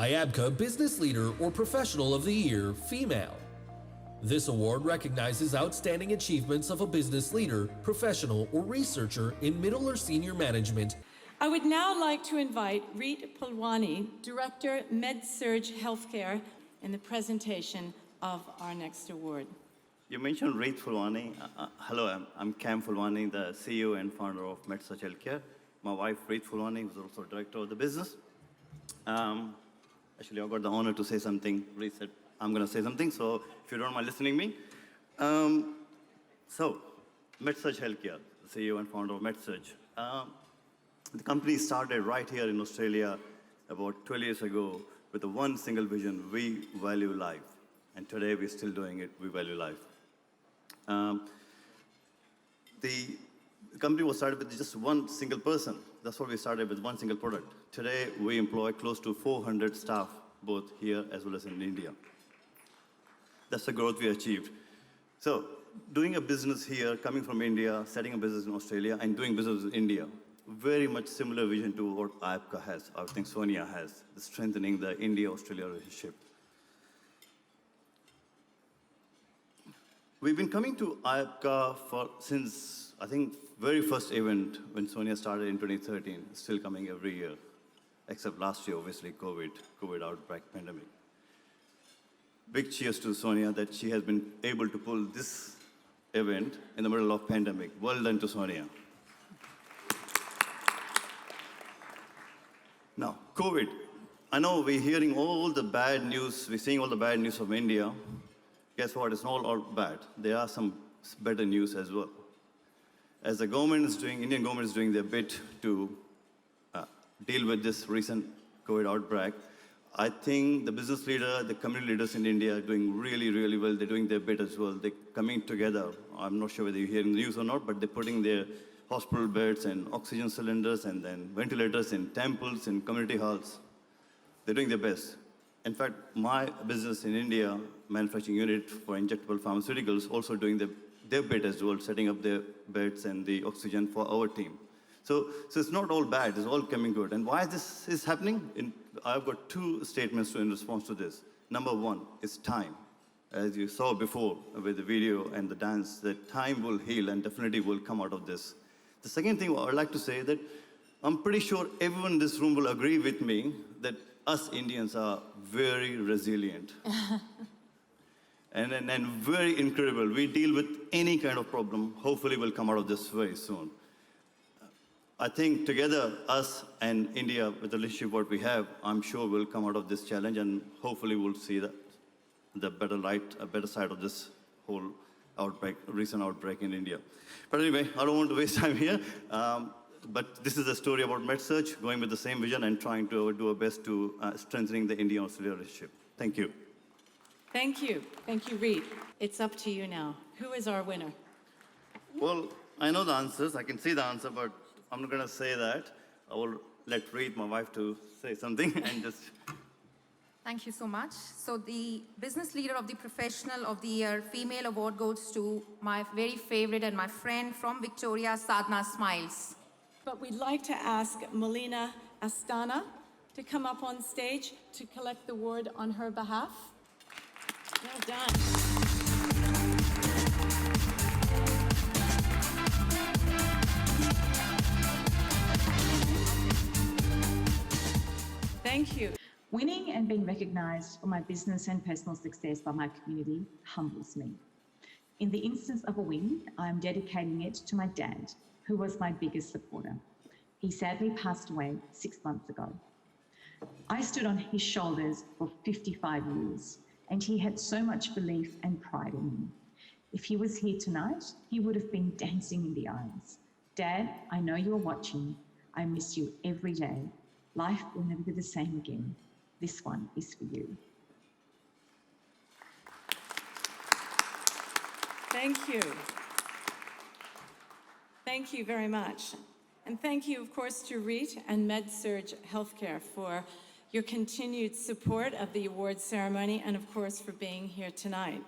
IABCA Business Leader or Professional of the Year, Female. This award recognizes outstanding achievements of a business leader, professional, or researcher in middle or senior management. I would now like to invite REIP Pulwani, Director, Med-Surg Healthcare, in the presentation of our next award. You mentioned REIP Pulwani. Hello, I'm Cam Pulwani, the CEO and founder of Med-Surg Healthcare. My wife, REIP Pulwani, is also director of the business. Actually, I got the honor to say something. REIP said I'm going to say something, so if you don't mind listening to me. Med-Surg Healthcare, CEO and founder of Med-Surg. The company started right here in Australia about 12 years ago with the one single vision: we value life. And today we're still doing it, we value life. The company was started with just one single person. That's what we started with, one single product. Today we employ close to 400 staff, both here as well as in India. That's the growth we achieved. So doing a business here, coming from India, setting a business in Australia, and doing business in India, very much similar vision to what IABCA has, I think Sonia has, strengthening the India-Australia relationship. We've been coming to IABCA since, I think, very first event when Sonia started in 2013, still coming every year, except last year, obviously, COVID outbreak, pandemic. Big cheers to Sonia that she has been able to pull this event in the middle of pandemic. Well done to Sonia. Now, COVID. I know we're hearing all the bad news, we're seeing all the bad news from India. Guess what? It's not all bad. There are some better news as well. As the government is doing, Indian government is doing their bit to deal with this recent COVID outbreak, I think the business leader, the community leaders in India are doing really, really well. They're doing their bit as well. They're coming together. I'm not sure whether you're hearing the news or not, but they're putting their hospital beds and oxygen cylinders and then ventilators in temples and community halls. They're doing their best. In fact, my business in India, manufacturing unit for injectable pharmaceuticals, also doing their bit as well, setting up their beds and the oxygen for our team. So it's not all bad, it's all coming good. And why this is happening? I've got two statements in response to this. Number one is time. As you saw before with the video and the dance, that time will heal and definitely will come out of this. The second thing I'd like to say that I'm pretty sure everyone in this room will agree with me that us Indians are very resilient. and very incredible. We deal with any kind of problem. Hopefully we'll come out of this very soon. I think together, us and India, with the relationship what we have, I'm sure we'll come out of this challenge and hopefully we'll see the better light, a better side of this whole outbreak, recent outbreak in India. But anyway, I don't want to waste time here. But this is a story about Med-Surg, going with the same vision and trying to do our best to strengthening the India-Australia relationship. Thank you. Thank you. Thank you, Reed. It's up to you now. Who is our winner? Well, I know the answers. I can see the answer, but I'm not going to say that. I will let Reed, my wife, to say something and just... Thank you so much. So the Business Leader of the Professional of the Year Female Award goes to my very favorite and my friend from Victoria, Sadhana Smiles. But we'd like to ask Melina Astana to come up on stage to collect the award on her behalf. Well done. Thank you. Winning and being recognised for my business and personal success by my community humbles me. In the instance of a win, I am dedicating it to my dad, who was my biggest supporter. He sadly passed away 6 months ago. I stood on his shoulders for 55 years, and he had so much belief and pride in me. If he was here tonight, he would have been dancing in the aisles. Dad, I know you're watching. I miss you every day. Life will never be the same again. This one is for you. Thank you. Thank you very much. And thank you, of course, to REIT and Med-Surg Healthcare for your continued support of the awards ceremony and, of course, for being here tonight.